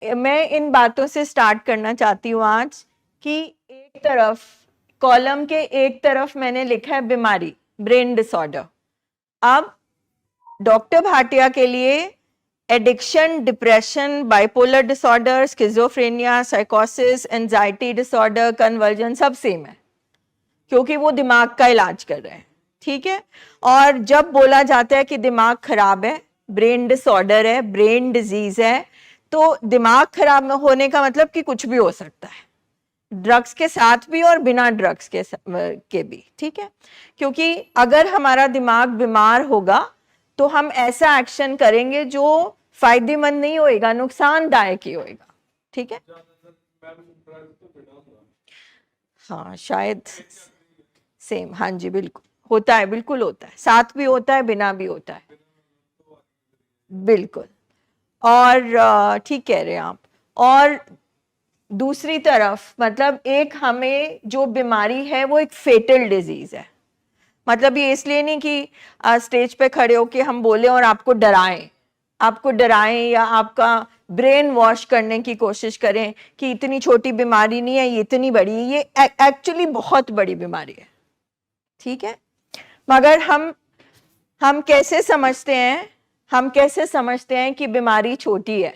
मैं इन बातों से स्टार्ट करना चाहती हूँ आज कि एक तरफ कॉलम के एक तरफ मैंने लिखा है बीमारी, ब्रेन डिसऑर्डर। अब डॉक्टर भाटिया के लिए addiction, depression, bipolar disorder, schizophrenia, साइकोसिस, एंजाइटी डिसऑर्डर, कन्वर्जन सब सेम है, क्योंकि वो दिमाग का इलाज कर रहे हैं। ठीक है, और जब बोला जाता है कि दिमाग खराब है, ब्रेन डिसऑर्डर है, ब्रेन डिजीज है, तो दिमाग खराब होने का मतलब कि कुछ भी हो सकता है, ड्रग्स के साथ भी और बिना ड्रग्स के भी। ठीक है, क्योंकि अगर हमारा दिमाग बीमार होगा तो हम ऐसा एक्शन करेंगे जो फायदेमंद नहीं होएगा, नुकसानदायक ही होएगा। ठीक है, हाँ शायद सेम, हाँ जी बिल्कुल होता है, बिल्कुल होता है, साथ भी होता है, बिना भी होता है, बिल्कुल। और ठीक कह रहे हैं आप। और दूसरी तरफ मतलब एक हमें जो बीमारी है वो एक फेटल डिजीज है। मतलब ये इसलिए नहीं कि स्टेज पे खड़े होके हम बोले और आपको डराएं या आपका ब्रेन वॉश करने की कोशिश करें कि इतनी छोटी बीमारी नहीं है, ये इतनी बड़ी है, ये एक्चुअली बहुत बड़ी बीमारी है। ठीक है, मगर हम कैसे समझते हैं, कि बीमारी छोटी है?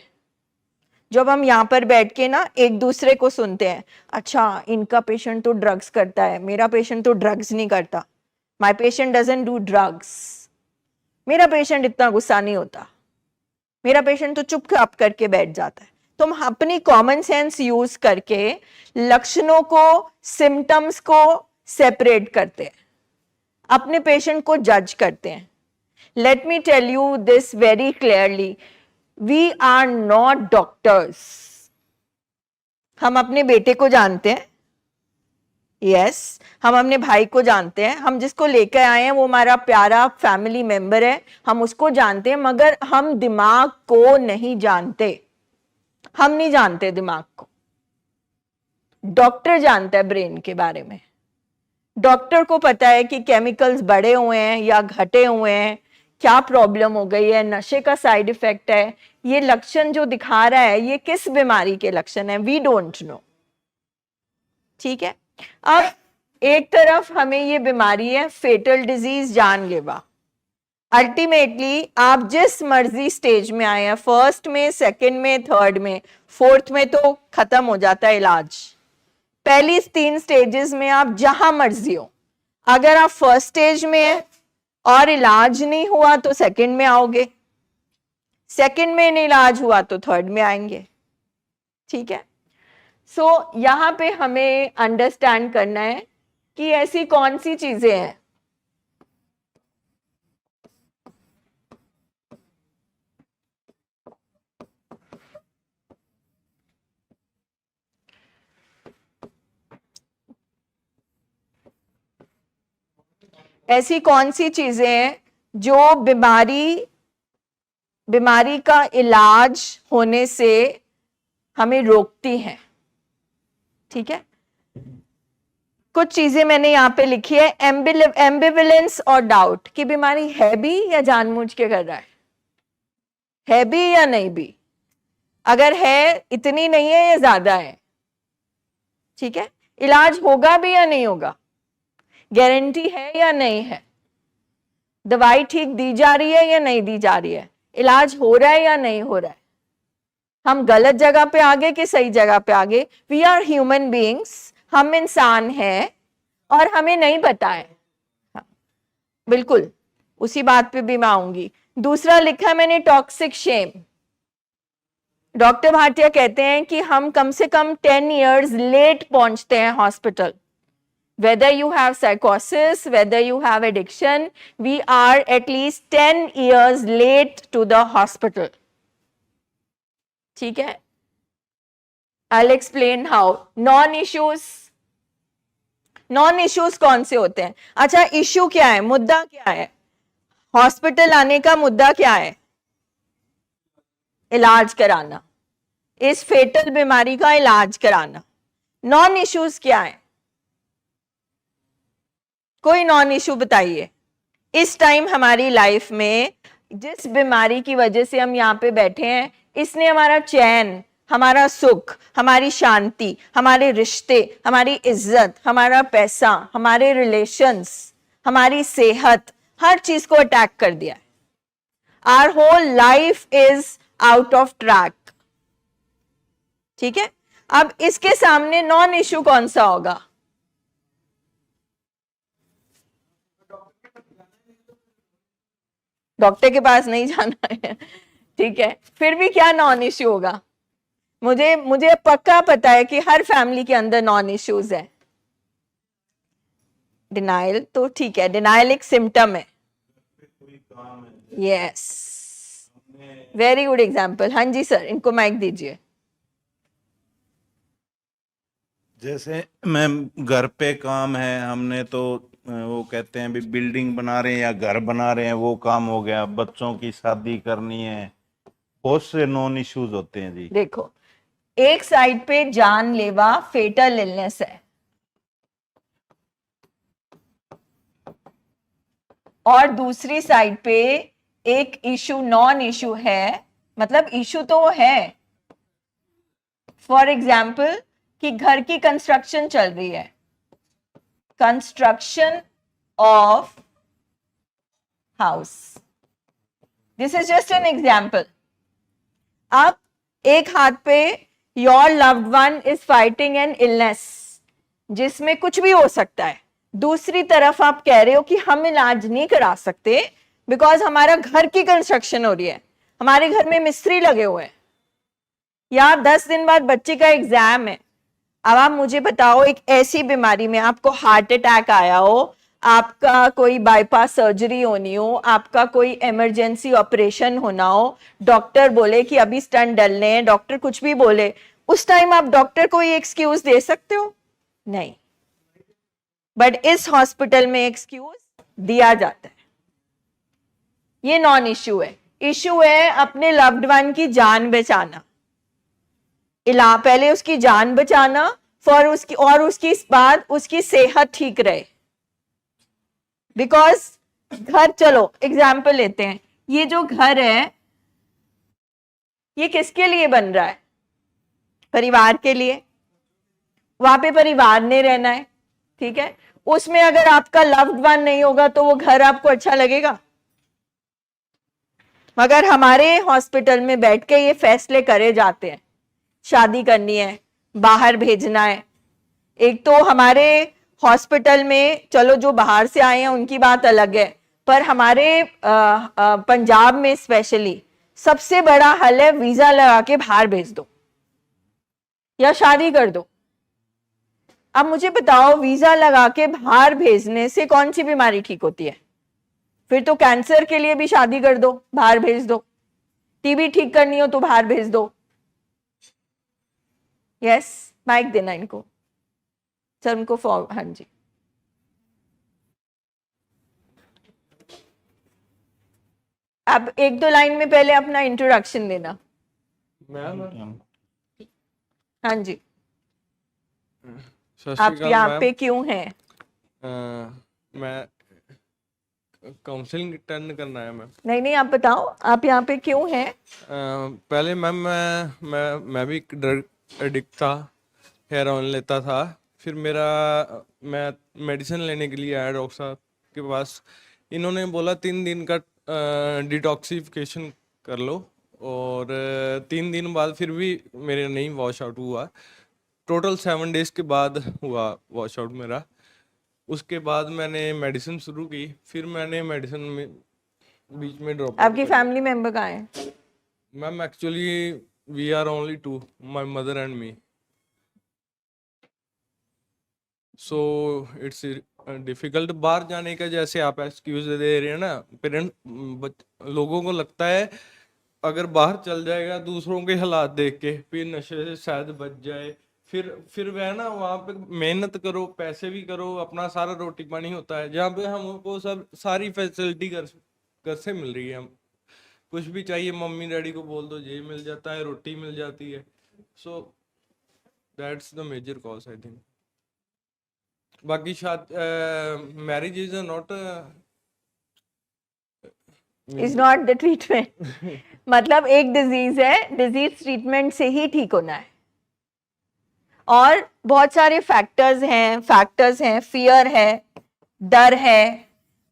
जब हम यहाँ पर बैठ के ना एक दूसरे को सुनते हैं, अच्छा इनका पेशेंट तो ड्रग्स करता है, मेरा पेशेंट तो ड्रग्स नहीं करता, my patient doesn't do drugs, मेरा पेशेंट इतना गुस्सा नहीं होता, मेरा पेशेंट तो चुपचाप करके बैठ जाता है। तो हम अपनी कॉमन सेंस यूज करके लक्षणों को, सिम्टम्स को सेपरेट करते हैं, अपने पेशेंट को जज करते हैं। Let me tell you this very clearly, we are not doctors. हम अपने बेटे को जानते हैं, यस हम अपने भाई को जानते हैं, हम जिसको लेकर आए हैं वो हमारा प्यारा फैमिली मेंबर है, हम उसको जानते हैं, मगर हम दिमाग को नहीं जानते। हम नहीं जानते दिमाग को, डॉक्टर जानता है ब्रेन के बारे में। डॉक्टर को पता है कि केमिकल्स बढ़े हुए हैं या घटे हुए हैं, क्या प्रॉब्लम हो गई है, नशे का साइड इफेक्ट है, ये लक्षण जो दिखा रहा है ये किस बीमारी के लक्षण है, वी डोंट नो। ठीक है, अब एक तरफ हमें ये बीमारी है फेटल डिजीज, जानलेवा। अल्टीमेटली आप जिस मर्जी स्टेज में आए हैं, फर्स्ट में, सेकंड में, थर्ड में, फोर्थ में तो खत्म हो जाता है इलाज। पहली 3 स्टेजेस में आप जहां मर्जी हो, अगर आप फर्स्ट स्टेज में है और इलाज नहीं हुआ तो सेकंड में आओगे, सेकंड में नहीं इलाज हुआ तो थर्ड में आएंगे। ठीक है, सो यहां पे हमें अंडरस्टैंड करना है कि ऐसी कौन सी चीजें हैं जो बीमारी का इलाज होने से हमें रोकती हैं। ठीक है, कुछ चीजें मैंने यहां पे लिखी है, एम्बिवलेंस और डाउट, कि बीमारी है भी या जानबूझ के कर रहा है भी या नहीं भी, अगर है इतनी नहीं है या ज्यादा है। ठीक है, इलाज होगा भी या नहीं होगा, गारंटी है या नहीं है, दवाई ठीक दी जा रही है या नहीं दी जा रही है, इलाज हो रहा है या नहीं हो रहा है, हम गलत जगह पे आगे कि सही जगह पे आगे। वी आर ह्यूमन बीइंग्स, हम इंसान हैं और हमें नहीं पता है। हाँ, बिल्कुल उसी बात पे भी मैं आऊंगी। दूसरा लिखा मैंने टॉक्सिक शेम। डॉक्टर भाटिया कहते हैं कि हम कम से कम 10 years लेट पहुंचते हैं hospital. Whether you have psychosis, whether you have addiction, we are at least 10 years late to the hospital. ठीक है, I'll explain how. Non issues कौन से होते हैं? अच्छा, इश्यू क्या है, मुद्दा क्या है, हॉस्पिटल आने का मुद्दा क्या है? इलाज कराना, इस फेटल बीमारी का इलाज कराना। नॉन इश्यूज क्या है? कोई नॉन इश्यू बताइए। इस टाइम हमारी लाइफ में जिस बीमारी की वजह से हम यहाँ पे बैठे हैं, इसने हमारा चैन, हमारा सुख, हमारी शांति, हमारे रिश्ते, हमारी इज्जत, हमारा पैसा, हमारे रिलेशंस, हमारी सेहत, हर चीज को अटैक कर दिया है। Our whole life is out of track. ठीक है, अब इसके सामने नॉन इश्यू कौन सा होगा? डॉक्टर के पास नहीं जाना है, ठीक है, फिर भी क्या नॉन इश्यू होगा? मुझे मुझे पक्का पता है कि हर फैमिली के अंदर नॉन इश्यूज है। डिनाइल तो ठीक है, डिनाइल एक सिम्टम है। Yes, very good example. हाँ जी सर, इनको माइक दीजिए। जैसे मैम घर पे काम है, हमने तो वो कहते हैं भी बिल्डिंग बना रहे हैं या घर बना रहे हैं, वो काम हो गया। बच्चों की शादी करनी है, बहुत से नॉन इश्यूज होते हैं जी। देखो, एक साइड पे जानलेवा फेटल इलनेस है और दूसरी साइड पे एक इशू नॉन इशू है, मतलब इशू तो वो है। फॉर एग्जाम्पल कि घर की कंस्ट्रक्शन चल रही है, construction of house, this is just an example. अब एक हाथ पे your loved one is fighting an illness जिसमें कुछ भी हो सकता है, दूसरी तरफ आप कह रहे हो कि हम इलाज नहीं करा सकते बिकॉज हमारा घर की कंस्ट्रक्शन हो रही है, हमारे घर में मिस्त्री लगे हुए हैं, या 10 दिन बाद बच्चे का एग्जाम है। अब आप मुझे बताओ, एक ऐसी बीमारी में आपको हार्ट अटैक आया हो, आपका कोई बाईपास सर्जरी होनी हो, आपका कोई इमरजेंसी ऑपरेशन होना हो, डॉक्टर बोले कि अभी स्टंट डलने हैं, डॉक्टर कुछ भी बोले, उस टाइम आप डॉक्टर को ये एक्सक्यूज दे सकते हो? नहीं। बट इस हॉस्पिटल में एक्सक्यूज दिया जाता है। ये नॉन इश्यू है। इश्यू है अपने लव्ड वन की जान बचाना, पहले उसकी जान बचाना फॉर उसकी, और उसकी बाद उसकी सेहत ठीक रहे। बिकॉज घर, चलो एग्जाम्पल लेते हैं, ये जो घर है ये किसके लिए बन रहा है? परिवार के लिए। वहां पे परिवार ने रहना है, ठीक है, उसमें अगर आपका लव्ड वन नहीं होगा तो वो घर आपको अच्छा लगेगा? मगर हमारे हॉस्पिटल में बैठ के ये फैसले करे जाते हैं, शादी करनी है, बाहर भेजना है। एक तो हमारे हॉस्पिटल में, चलो जो बाहर से आए हैं उनकी बात अलग है, पर हमारे पंजाब में स्पेशली सबसे बड़ा हल है वीजा लगा के बाहर भेज दो या शादी कर दो। अब मुझे बताओ, वीजा लगा के बाहर भेजने से कौन सी बीमारी ठीक होती है? फिर तो कैंसर के लिए भी शादी कर दो, बाहर भेज दो। टीबी ठीक करनी हो तो बाहर भेज दो। यस, माइक देना इनको सर, उनको हाँ जी। अब एक दो लाइन में पहले अपना इंट्रोडक्शन देना। हाँ जी, आप यहाँ पे क्यों हैं? मैं काउंसलिंग अटेंड करना है मैम। नहीं, आप बताओ आप यहाँ पे क्यों हैं? पहले मैम मैं भी ड्रग एडिक्ट था, हेरोइन लेता था। फिर मैं मेडिसिन लेने के लिए आया डॉक्टर साहब के पास। इन्होंने बोला 3 दिन का डिटॉक्सिफिकेशन कर लो, और 3 दिन बाद फिर भी मेरे नहीं वॉश आउट हुआ। टोटल 7 डेज के बाद हुआ वॉश आउट मेरा। उसके बाद मैंने मेडिसिन शुरू की, फिर मैंने मेडिसिन में बीच में ड्रॉप। आपकी फैमिली मेंबर कहाँ है? Ma'am actually we are only 2, my mother and me. So it's difficult बाहर जाने का। जैसे आप एक्सक्यूज दे रहे हैं ना, लोगों को लगता है अगर बाहर चल जाएगा दूसरों के हालात देख के फिर नशे से शायद बच जाए। फिर वह ना वहाँ पे मेहनत करो, पैसे भी करो, अपना सारा रोटी पानी होता है, जहाँ पे हमको सब सारी फैसिलिटी घर से मिल रही है। हम कुछ भी चाहिए मम्मी डैडी को बोल दो, ये मिल जाता है, रोटी मिल जाती है। So that's the major cause I think. बाकी marriage is not is not the treatment. मतलब एक डिजीज है, डिजीज ट्रीटमेंट से ही ठीक होना है. और बहुत सारे फैक्टर्स हैं, फियर है, डर है,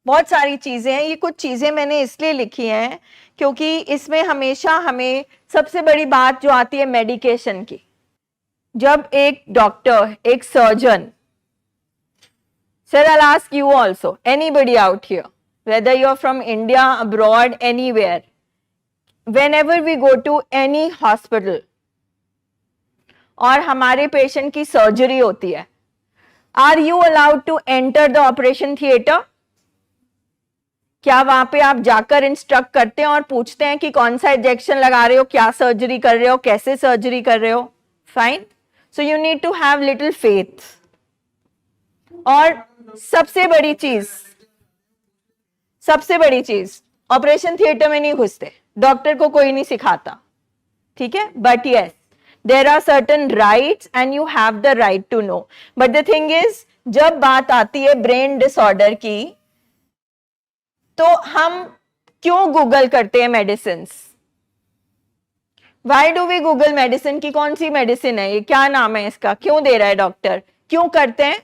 बहुत सारी चीजें हैं. ये कुछ चीजें मैंने इसलिए लिखी हैं क्योंकि इसमें हमेशा हमें सबसे बड़ी बात जो आती है मेडिकेशन की. जब एक डॉक्टर, एक surgeon, sir I'll ask you also, anybody out here, whether you're from India, abroad, anywhere, whenever we go to any hospital और हमारे पेशेंट की सर्जरी होती है, are you allowed to enter the operation theatre? क्या वहां पे आप जाकर इंस्ट्रक्ट करते हैं और पूछते हैं कि कौन सा इंजेक्शन लगा रहे हो, क्या सर्जरी कर रहे हो, कैसे सर्जरी कर रहे हो? Fine. So you need to have little faith. और सबसे बड़ी चीज, ऑपरेशन थिएटर में नहीं घुसते, डॉक्टर को कोई नहीं सिखाता, ठीक है? But yes, there are certain rights and you have the right to know. But the thing is, जब बात आती है ब्रेन डिसऑर्डर की, तो हम क्यों गूगल करते हैं medicine? Why do we google medicine की कौन सी मेडिसिन है, ये क्या नाम है इसका, क्यों दे रहा है डॉक्टर? क्यों करते हैं?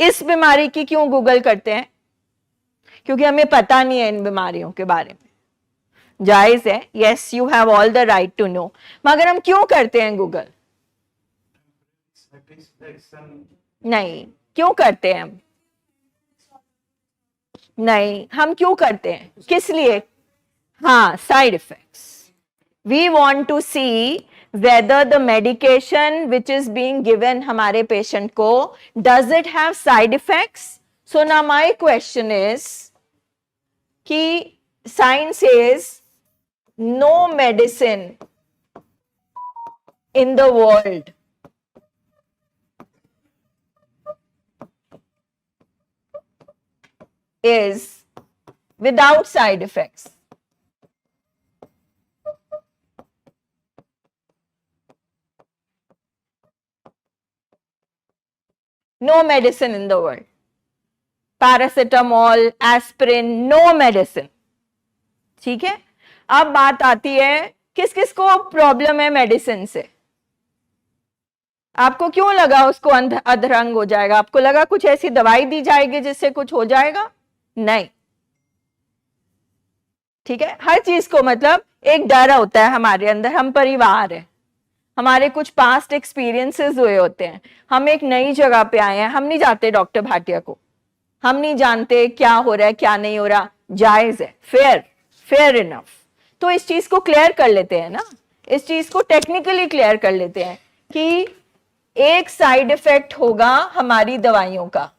इस बीमारी की क्यों गूगल करते हैं? क्योंकि हमें पता नहीं है इन बीमारियों के बारे में. जायज है, yes, you have all the right to know, मगर हम क्यों करते हैं गूगल? नहीं, क्यों करते हैं हम? नहीं, हम क्यों करते हैं, किस लिए? हाँ, side effects. We want to see whether the medication which is being given हमारे patient को, does it have side effects? So now my question is कि science says no medicine in the world is without side effects. No medicine in the world. Paracetamol, aspirin, no medicine. ठीक है? अब बात आती है किस किस को प्रॉब्लम है मेडिसिन से. आपको क्यों लगा उसको अधरंग हो जाएगा? आपको लगा कुछ ऐसी दवाई दी जाएगी जिससे कुछ हो जाएगा? नहीं. ठीक है? हर चीज को मतलब एक डर होता है हमारे अंदर. हम परिवार है, हमारे कुछ पास्ट एक्सपीरियंसेस हुए होते हैं, हम एक नई जगह पे आए हैं, हम नहीं जाते डॉक्टर भाटिया को, हम नहीं जानते क्या हो रहा है क्या नहीं हो रहा. जायज है, फेयर इनफ. तो इस चीज को क्लियर कर लेते हैं ना, इस चीज को टेक्निकली क्लियर कर लेते हैं कि एक साइड इफेक्ट होगा हमारी दवाइयों का.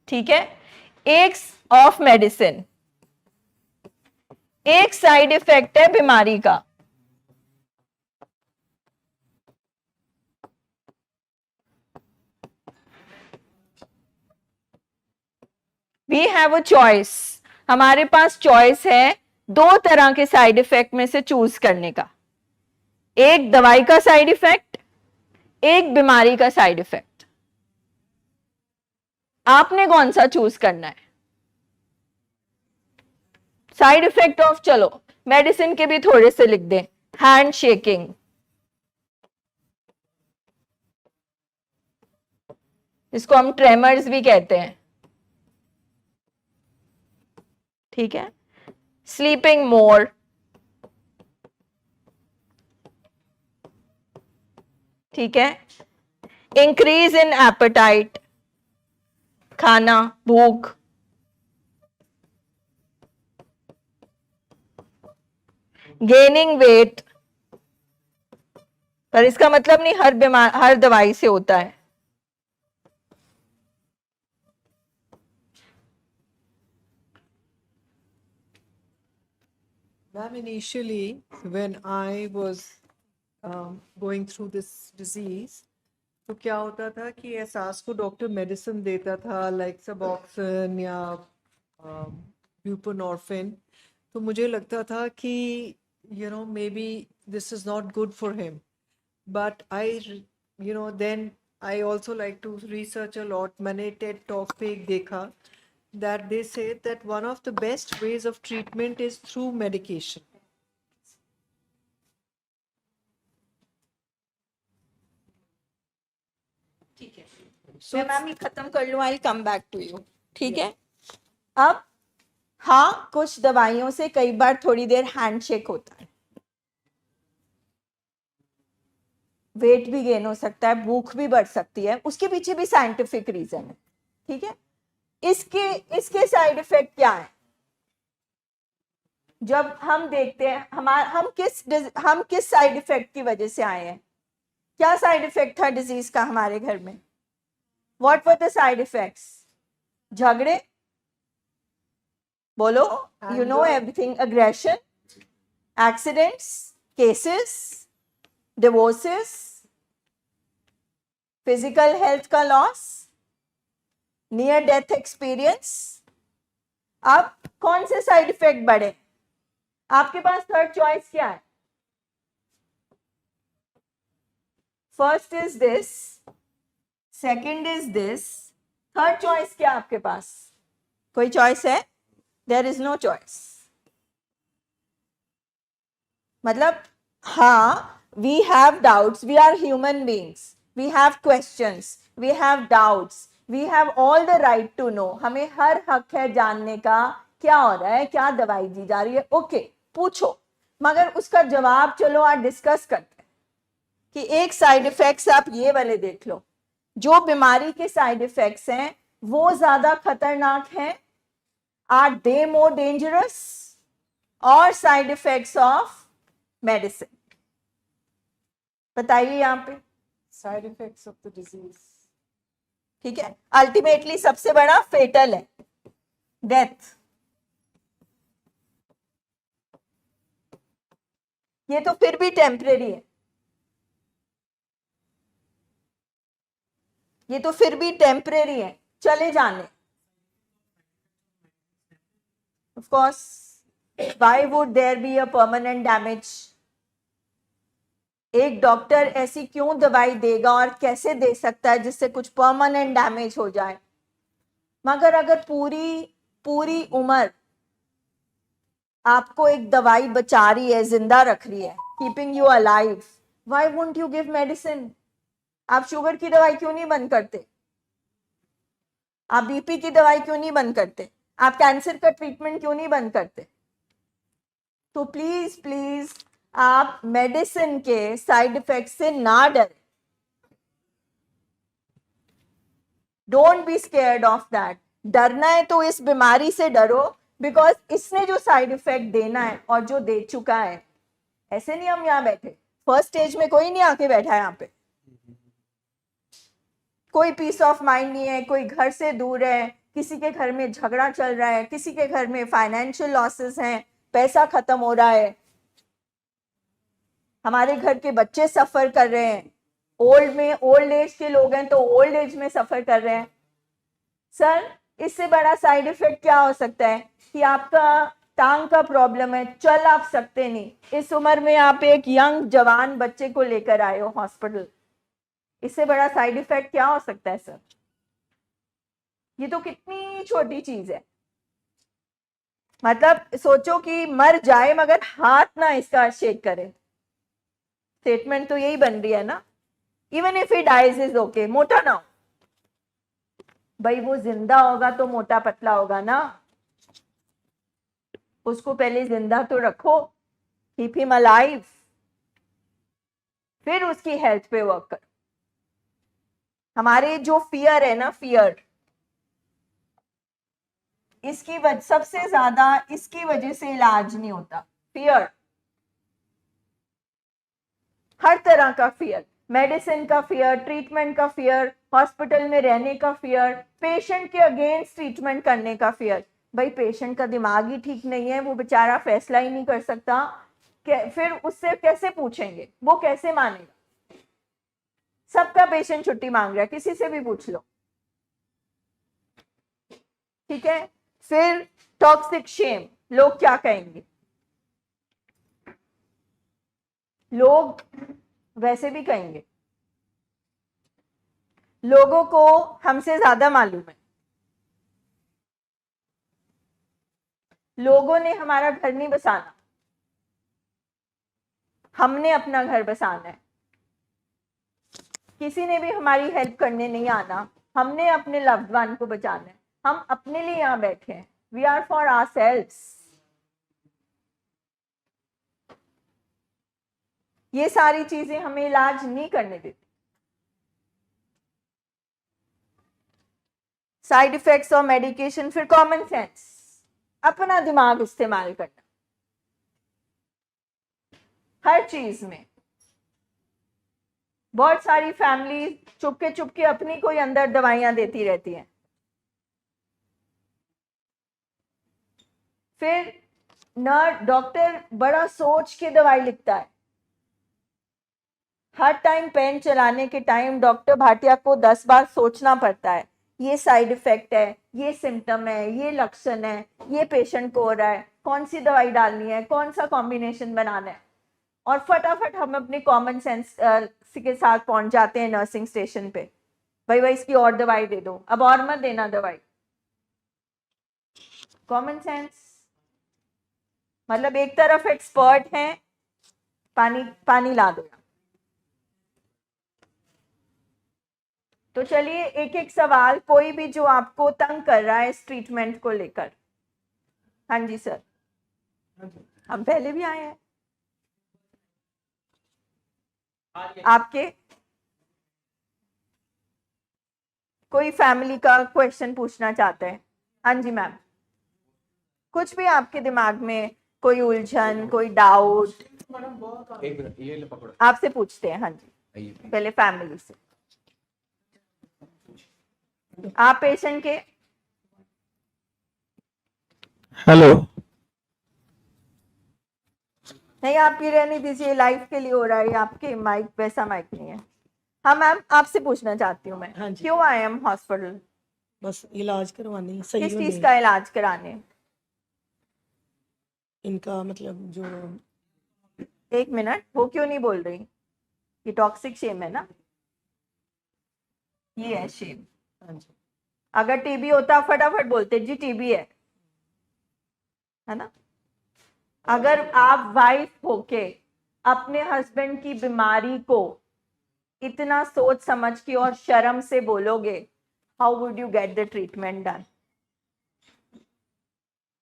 ठीक है? एक ऑफ मेडिसिन, एक साइड इफेक्ट है बीमारी का. We have a choice. हमारे पास चॉइस है दो तरह के साइड इफेक्ट में से चूज करने का. एक दवाई का साइड इफेक्ट, एक बीमारी का साइड इफेक्ट. आपने कौन सा चूज करना है? साइड इफेक्ट ऑफ, चलो मेडिसिन के भी थोड़े से लिख दें. हैंड शेकिंग, इसको हम ट्रेमर्स भी कहते हैं. ठीक है? स्लीपिंग मोर, ठीक है? इंक्रीज इन एपेटाइट, खाना, भूख. गेनिंग वेट, पर इसका मतलब नहीं हर दवाई से होता है. Ma'am, initially, when I was going through this disease, तो क्या होता था कि एहसास को डॉक्टर मेडिसिन देता था लाइक सबॉक्सन या ब्यूपरनॉर्फिन. तो मुझे लगता था कि maybe this is not good for him. But I then I also like to research a lot. मैंने टेड टॉक पे एक देखा that they say that one of the best ways of treatment is through medication. ठीक है, मैं ma'am ये खत्म कर लूँ, आई कम बैक टू यू, ठीक है। अब हाँ, कुछ दवाइयों से कई बार थोड़ी देर हैंडशेक होता है, वेट भी गेन हो सकता है, भूख भी बढ़ सकती है, उसके पीछे भी साइंटिफिक रीजन है, ठीक है। इसके साइड इफेक्ट क्या है? जब हम देखते हैं हम किस साइड इफेक्ट की वजह से आए हैं, क्या साइड इफेक्ट था डिजीज का हमारे घर में? What were the side effects? झगड़े, बोलो, you know everything, aggression, accidents, cases, divorces, physical health का लॉस, नियर डेथ एक्सपीरियंस। अब कौन से साइड इफेक्ट बढ़े? आपके पास थर्ड चॉइस क्या है? First is this, second is this, third choice क्या आपके पास? कोई चॉइस है? There is no choice. मतलब हाँ, we have doubts, we are human beings, we have questions, we have doubts, we have all the right to know. हमें हर हक है जानने का क्या हो रहा है, क्या दवाई दी जा रही है, ओके, पूछो, मगर उसका जवाब चलो आज डिस्कस करते हैं कि एक साइड इफेक्ट्स आप ये वाले देख लो, जो बीमारी के साइड इफेक्ट्स हैं वो ज्यादा खतरनाक हैं, आर दे मोर डेंजरस, और साइड इफेक्ट्स ऑफ मेडिसिन? बताइए यहाँ पे Side effects of the disease. ठीक है। अल्टीमेटली सबसे बड़ा फेटल है डेथ। ये तो फिर भी टेम्परेरी है, ये तो फिर भी टेम्परेरी है, चले जाने। Of course, why would there be a permanent damage? एक डॉक्टर ऐसी क्यों दवाई देगा और कैसे दे सकता है जिससे कुछ परमानेंट डैमेज हो जाए? मगर अगर पूरी उम्र आपको एक दवाई बचा रही है, जिंदा रख रही है, keeping you alive, why won't you give medicine? आप शुगर की दवाई क्यों नहीं बंद करते? आप बीपी की दवाई क्यों नहीं बंद करते? आप कैंसर का ट्रीटमेंट क्यों नहीं बंद करते? तो प्लीज प्लीज आप मेडिसिन के साइड इफेक्ट से ना डरें, don't be scared of that. डरना है तो इस बीमारी से डरो, बिकॉज इसने जो साइड इफेक्ट देना है और जो दे चुका है, ऐसे नहीं हम यहाँ बैठे, फर्स्ट स्टेज में कोई नहीं आके बैठा है यहाँ पे, कोई पीस ऑफ माइंड नहीं है, कोई घर से दूर है, किसी के घर में झगड़ा चल रहा है, किसी के घर में फाइनेंशियल लॉसेस हैं, पैसा खत्म हो रहा है, हमारे घर के बच्चे सफर कर रहे हैं, ओल्ड एज के लोग हैं तो ओल्ड एज में सफर कर रहे हैं। सर, इससे बड़ा साइड इफेक्ट क्या हो सकता है कि आपका टांग का प्रॉब्लम है, चल आप सकते नहीं, इस उम्र में आप एक यंग जवान बच्चे को लेकर आए हो हॉस्पिटल, इससे बड़ा साइड इफेक्ट क्या हो सकता है सर? ये तो कितनी छोटी चीज है, मतलब सोचो कि मर जाए मगर हाथ ना इसका शेक करे, स्टेटमेंट तो यही बन रही है ना। Even if he dies is okay, मोटा ना हो भाई, वो जिंदा होगा तो मोटा पतला होगा ना, उसको पहले जिंदा तो रखो, कीप हिम अलाइव, फिर उसकी हेल्थ पे वर्क करो। हमारे जो फियर है ना, फियर, इसकी सबसे ज्यादा इसकी वजह से इलाज नहीं होता, फियर, हर तरह का फियर, मेडिसिन का फियर, ट्रीटमेंट का फियर, हॉस्पिटल में रहने का फियर, पेशेंट के अगेंस्ट ट्रीटमेंट करने का फियर। भाई पेशेंट का दिमाग ही ठीक नहीं है, वो बेचारा फैसला ही नहीं कर सकता, फिर उससे कैसे पूछेंगे, वो कैसे मानेगा? सबका पेशेंट छुट्टी मांग रहा है, किसी से भी पूछ लो, ठीक है। फिर टॉक्सिक शेम, लोग क्या कहेंगे? लोग वैसे भी कहेंगे, लोगों को हमसे ज्यादा मालूम है, लोगों ने हमारा घर नहीं बसाना, हमने अपना घर बसाना है। किसी ने भी हमारी हेल्प करने नहीं आना, हमने अपने लव्ड वन को बचाना है। हम अपने लिए यहाँ बैठे हैं, वी आर फॉर आवरसेल्व्स। ये सारी चीजें हमें इलाज नहीं करने देती। साइड इफेक्ट्स और मेडिकेशन, फिर कॉमन सेंस, अपना दिमाग इस्तेमाल करना हर चीज में। बहुत सारी फैमिली चुपके चुपके अपनी कोई अंदर दवाइयां देती रहती हैं। फिर न डॉक्टर बड़ा सोच के दवाई लिखता है। हर टाइम पेन चलाने के टाइम डॉक्टर भाटिया को 10 बार सोचना पड़ता है, ये साइड इफेक्ट है, ये सिम्टम है, ये लक्षण है, ये पेशेंट को हो रहा है, कौन सी दवाई डालनी है, कौन सा कॉम्बिनेशन बनाना है। और फटाफट हम अपने कॉमन सेंस के साथ पहुंच जाते हैं नर्सिंग स्टेशन पे, भाई इसकी और दवाई दे दो, अब और मत देना दवाई। कॉमन सेंस मतलब एक तरफ एक्सपर्ट हैं, पानी पानी ला दो। तो चलिए एक एक सवाल, कोई भी जो आपको तंग कर रहा है इस ट्रीटमेंट को लेकर। हाँ जी सर, हम पहले भी आए हैं। आपके कोई फैमिली का क्वेश्चन पूछना चाहते हैं? हाँ जी मैम, कुछ भी आपके दिमाग में कोई उलझन, कोई डाउट, एक मिनट, ये ले पकड़ो। आपसे पूछते हैं। हाँ जी, आइए। पहले फैमिली से। आप पेशेंट के हेलो। नहीं, आपकी रहने दीजिए, लाइफ के लिए हो रहा है, आपके माइक वैसा माइक नहीं है। हाँ मैम, आपसे पूछना चाहती हूँ मैं, हाँ जी। क्यों आए हम हॉस्पिटल? बस इलाज करवाने, सही किस होने चीज का इलाज कराने? इनका मतलब जो एक मिनट, वो क्यों नहीं बोल रही? ये टॉक्सिक शेम है ना, ये है शेम। हाँ जी, अगर टीबी होता फटाफट बोलते जी टीबी है ना। अगर आप वाइफ होके अपने हस्बैंड की बीमारी को इतना सोच समझ के और शर्म से बोलोगे, how would you get the treatment done?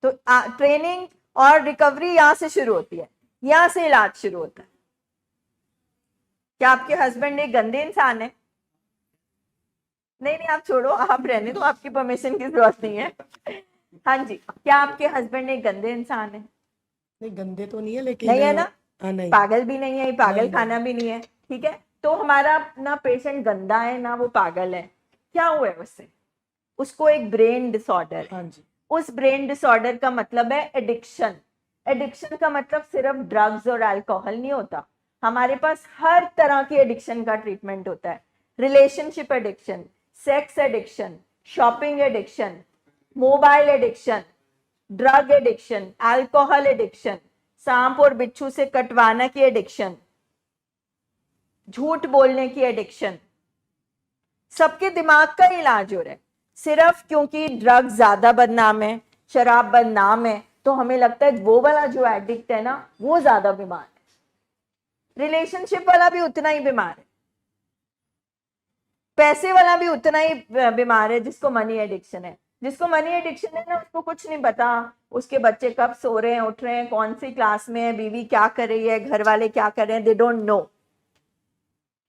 तो ट्रेनिंग और रिकवरी यहाँ से शुरू होती है, यहाँ से इलाज शुरू होता है। क्या आपके हस्बैंड एक गंदे इंसान है? नहीं नहीं, आप छोड़ो, आप रहने दो, आपकी परमिशन की जरूरत नहीं है। हाँ जी, क्या आपके हस्बैंड एक गंदे इंसान है? नहीं गंदे तो नहीं है लेकिन नहीं है ना, हाँ नहीं, पागल भी नहीं है, पागल नहीं, खाना भी नहीं है, ठीक है। तो हमारा ना पेशेंट गंदा है ना वो पागल है, क्या हुआ है उससे? उसको एक ब्रेन डिसऑर्डर है। हाँ जी, उस ब्रेन डिसऑर्डर का मतलब है एडिक्शन। एडिक्शन का मतलब सिर्फ ड्रग्स और अल्कोहल नहीं होता, हमारे पास हर तरह की एडिक्शन का ट्रीटमेंट होता है। Relationship addiction, sex addiction, shopping addiction, mobile addiction, drug addiction, alcohol addiction, सांप और बिच्छू से कटवाना की एडिक्शन, झूठ बोलने की एडिक्शन, सबके दिमाग का इलाज हो रहा है। सिर्फ क्योंकि ड्रग ज्यादा बदनाम है, शराब बदनाम है, तो हमें लगता है वो वाला जो एडिक्ट है ना वो ज्यादा बीमार है। रिलेशनशिप वाला भी उतना ही बीमार है, पैसे वाला भी उतना ही बीमार है जिसको मनी एडिक्शन है। जिसको मनी एडिक्शन है ना, उसको कुछ नहीं पता उसके बच्चे कब सो रहे हैं, उठ रहे हैं, कौन सी क्लास में है, बीवी क्या कर रही है, घर वाले क्या कर रहे हैं, दे डोंट नो।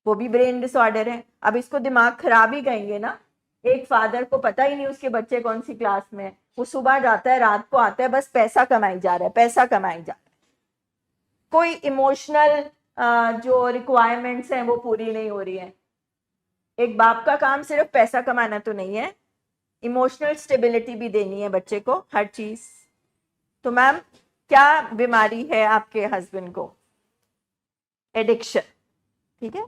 वो भी ब्रेन डिसऑर्डर है। अब इसको दिमाग खराब ही कहेंगे ना। एक फादर को पता ही नहीं उसके बच्चे कौन सी क्लास में है, वो सुबह जाता है रात को आता है, बस पैसा कमाई जा रहा है, पैसा कमाई जा रहा है। कोई इमोशनल जो रिक्वायरमेंट्स हैं वो पूरी नहीं हो रही है। एक बाप का काम सिर्फ पैसा कमाना तो नहीं है, इमोशनल स्टेबिलिटी भी देनी है बच्चे को, हर चीज। तो मैम, क्या बीमारी है आपके हस्बैंड को? एडिक्शन, ठीक है,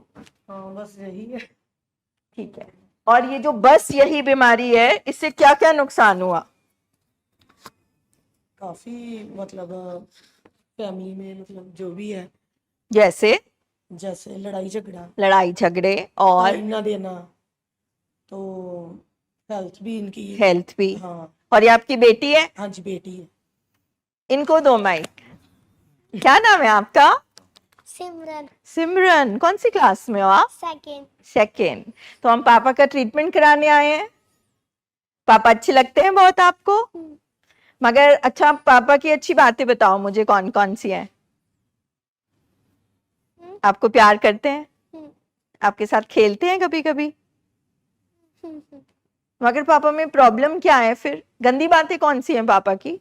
हाँ बस यही है। ठीक है। और ये जो बस यही बीमारी है, इससे क्या क्या नुकसान हुआ? काफी मतलब फैमिली में मतलब जो भी है, जैसे जैसे लड़ाई झगड़ा, लड़ाई झगड़े, और टाइम ना देना, तो हेल्थ भी इनकी, हेल्थ भी। हाँ और ये आपकी बेटी है? हाँ जी बेटी है। इनको दो माइक। क्या नाम है आपका? सिमरन। सिमरन। कौन सी क्लास में हो आप? सेकंड। सेकेंड। तो हम पापा का ट्रीटमेंट कराने आए हैं। पापा अच्छे लगते हैं बहुत आपको? मगर अच्छा, पापा की अच्छी बातें बताओ मुझे, कौन कौन सी हैं? आपको प्यार करते हैं? आपके साथ खेलते हैं कभी कभी? मगर पापा में प्रॉब्लम क्या है फिर? गंदी बातें कौन सी हैं पापा की?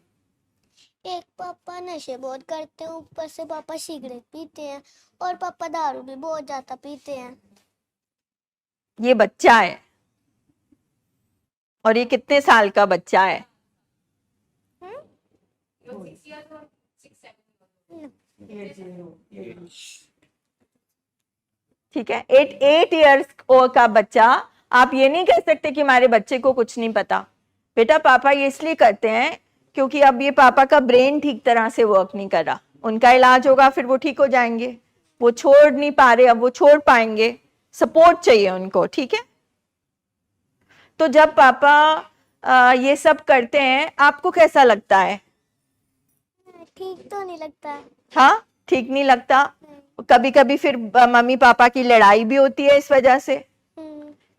एक पापा नशे बहुत करते हैं, ऊपर से पापा सिगरेट पीते हैं और पापा दारू भी बहुत ज्यादा पीते हैं। ये बच्चा है, और ये कितने साल का बच्चा है? ठीक है, 8 इयर्स का बच्चा। आप ये नहीं कह सकते कि हमारे बच्चे को कुछ नहीं पता। बेटा, पापा ये इसलिए करते हैं क्योंकि अब ये पापा का ब्रेन ठीक तरह से वर्क नहीं कर रहा। उनका इलाज होगा, फिर वो ठीक हो जाएंगे। वो छोड़ नहीं पा रहे, अब वो छोड़ पाएंगे। सपोर्ट चाहिए उनको, ठीक है? तो जब पापा ये सब करते हैं, आपको कैसा लगता है? ठीक तो नहीं लगता है। हाँ, ठीक नहीं लगता। कभी कभी फिर मम्मी पापा की लड़ाई भी होती है इस वजह से।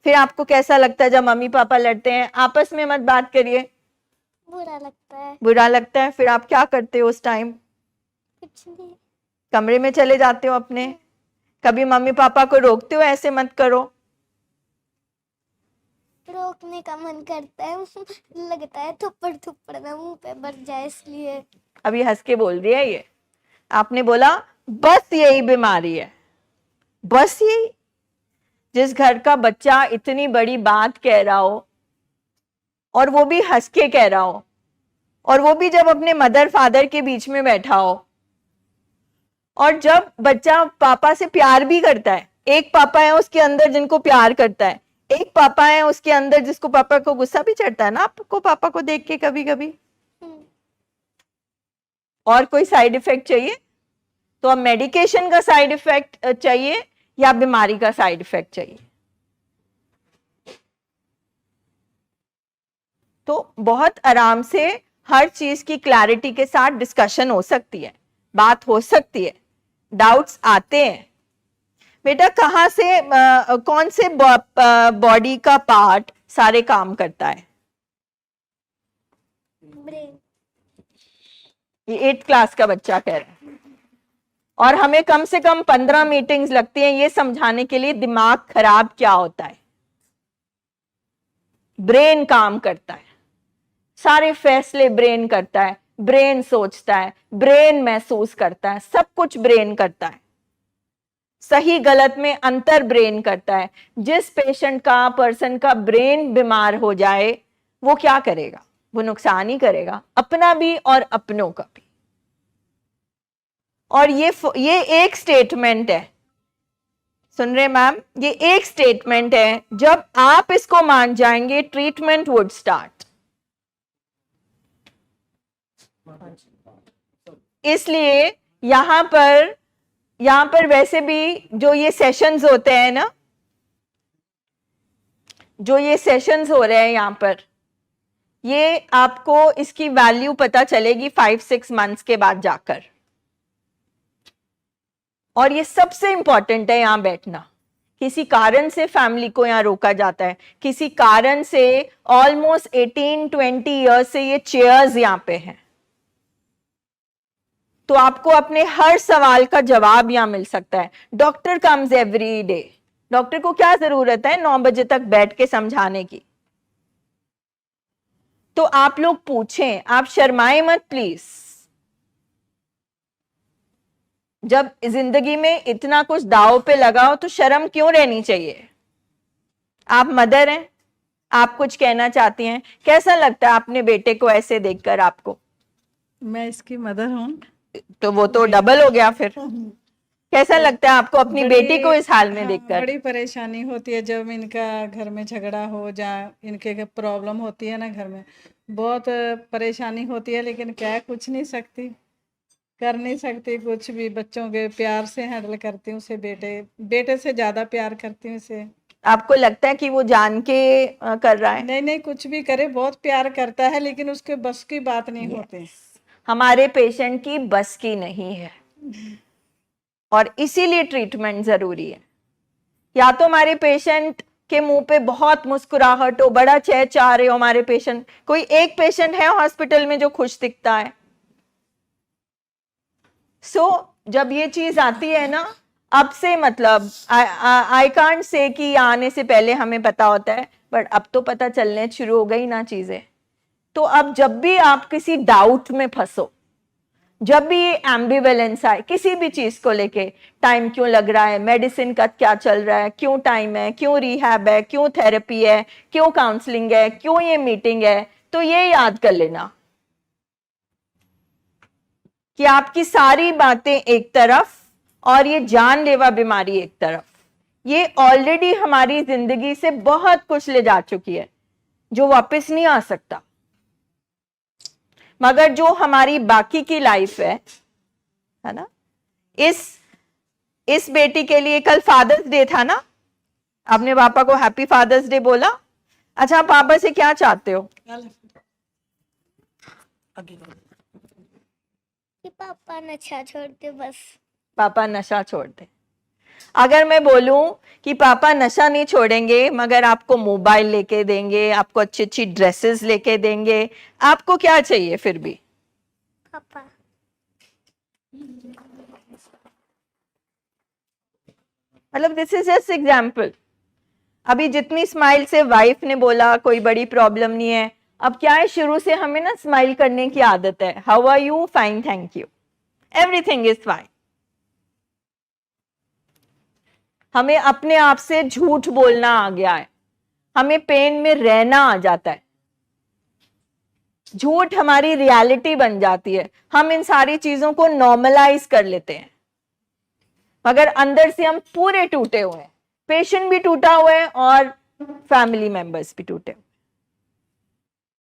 फिर आपको कैसा लगता है जब मम्मी पापा लड़ते हैं? आपस में मत बात करिए। बुरा लगता है। बुरा लगता है। फिर आप क्या करते हो उस टाइम? कुछ नहीं। कमरे में चले जाते हो अपने? कभी मम्मी पापा को रोकते हो ऐसे मत करो? रोकने का मन करता है, लगता है थप्पड़ थप्पड़ ना मुंह पे बच जाए इसलिए। अभी हंस के बोल रही है ये। आपने बोला बस यही बीमारी है, बस यही। जिस घर का बच्चा इतनी बड़ी बात कह रहा हो, और वो भी हंस के कह रहा हो, और वो भी जब अपने मदर फादर के बीच में बैठा हो, और जब बच्चा पापा से प्यार भी करता है। एक पापा है उसके अंदर जिनको प्यार करता है, एक पापा है उसके अंदर जिसको पापा को गुस्सा भी चढ़ता है ना आपको पापा को देख के कभी कभी। और कोई साइड इफेक्ट चाहिए? तो अब मेडिकेशन का साइड इफेक्ट चाहिए या बीमारी का साइड इफेक्ट चाहिए? तो बहुत आराम से हर चीज की क्लैरिटी के साथ डिस्कशन हो सकती है, बात हो सकती है, डाउट्स आते हैं। बेटा, कहाँ से कौन से बॉडी का पार्ट सारे काम करता है? ब्रेन। ये 8th क्लास का बच्चा कह रहा है। और हमें कम से कम 15 मीटिंग्स लगती हैं ये समझाने के लिए दिमाग खराब क्या होता है। ब्रेन काम करता है, सारे फैसले ब्रेन करता है, ब्रेन सोचता है, ब्रेन महसूस करता है, सब कुछ ब्रेन करता है। सही गलत में अंतर ब्रेन करता है। जिस पेशेंट का, पर्सन का ब्रेन बीमार हो जाए, वो क्या करेगा? वो नुकसान ही करेगा, अपना भी और अपनों का भी। और ये एक स्टेटमेंट है, सुन रहे मैम? ये एक स्टेटमेंट है। जब आप इसको मान जाएंगे, ट्रीटमेंट वुड स्टार्ट। इसलिए यहां पर वैसे भी जो ये सेशंस होते हैं ना, जो ये सेशंस हो रहे हैं यहां पर, ये आपको इसकी वैल्यू पता चलेगी 5-6 मंथ्स के बाद जाकर। और ये सबसे इंपॉर्टेंट है यहां बैठना। किसी कारण से फैमिली को यहां रोका जाता है, किसी कारण से ऑलमोस्ट 18-20 ईयर्स से ये चेयर्स यहां पे हैं। तो आपको अपने हर सवाल का जवाब यहां मिल सकता है। Doctor comes every day. Doctor को क्या जरूरत है 9 बजे तक बैठ के समझाने की? तो आप लोग पूछें, आप शर्माएं मत प्लीज। जब जिंदगी में इतना कुछ दांव पे लगाओ तो शर्म क्यों रहनी चाहिए? आप मदर हैं, आप कुछ कहना चाहती हैं। कैसा लगता है अपने बेटे को ऐसे देखकर आपको? मैं इसकी मदर हूँ। तो वो तो डबल हो गया फिर। कैसा लगता है आपको अपनी बेटी को इस हाल में हाँ, देखकर? बड़ी परेशानी होती है जब इनका घर में झगड़ा हो जाए, इनके प्रॉब्लम होती है ना घर में, बहुत परेशानी होती है। लेकिन क्या, कुछ नहीं सकती, कर नहीं सकती कुछ भी। बच्चों के प्यार से हैंडल करती हूँ उसे, बेटे से ज्यादा प्यार करती हूँ इसे। आपको लगता है कि वो जान के कर रहा है? नहीं नहीं, कुछ भी करे बहुत प्यार करता है, लेकिन उसके बस की बात नहीं होती। हमारे पेशेंट की बस की नहीं है, और इसीलिए ट्रीटमेंट जरूरी है। या तो हमारे पेशेंट के मुंह पे बहुत मुस्कुराहट हो, बड़ा चहचहा रहे हो हमारे पेशेंट, कोई एक पेशेंट है हॉस्पिटल में जो खुश दिखता है? जब ये चीज आती है ना, अब से मतलब आई कांट से कि आने से पहले हमें पता होता है, बट अब तो पता चलने शुरू हो गई ना चीजें। तो अब जब भी आप किसी डाउट में फंसो, जब भी एम्बिवेलेंस आए किसी भी चीज को लेके, टाइम क्यों लग रहा है, मेडिसिन का क्या चल रहा है, क्यों टाइम है, क्यों रिहैब है, क्यों थेरेपी है, क्यों काउंसलिंग है, क्यों ये मीटिंग है, तो ये याद कर लेना कि आपकी सारी बातें एक तरफ और ये जानलेवा बीमारी एक तरफ, ये ऑलरेडी हमारी जिंदगी से बहुत कुछ ले जा चुकी है जो वापस नहीं आ सकता। मगर जो हमारी बाकी की लाइफ है ना, इस बेटी के लिए कल फादर्स डे था ना, आपने पापा को हैप्पी फादर्स डे बोला? अच्छा, पापा से क्या चाहते हो? कि पापा नशा छोड़ दे बस। पापा नशा छोड़ दे। अगर मैं बोलूं कि पापा नशा नहीं छोड़ेंगे मगर आपको मोबाइल लेके देंगे, आपको अच्छी अच्छी ड्रेसेस लेके देंगे, आपको क्या चाहिए फिर भी? पापा। मतलब दिस इज जस्ट एग्जाम्पल। अभी जितनी स्माइल से वाइफ ने बोला कोई बड़ी प्रॉब्लम नहीं है, अब क्या है, शुरू से हमें ना स्माइल करने की आदत है। How are you? Fine, thank you, everything is fine. हमें अपने आप से झूठ बोलना आ गया है, हमें पेन में रहना आ जाता है, झूठ हमारी रियलिटी बन जाती है, हम इन सारी चीजों को नॉर्मलाइज कर लेते हैं, मगर अंदर से हम पूरे टूटे हुए हैं। पेशेंट भी टूटा हुआ है और फैमिली मेंबर्स भी टूटे हुए।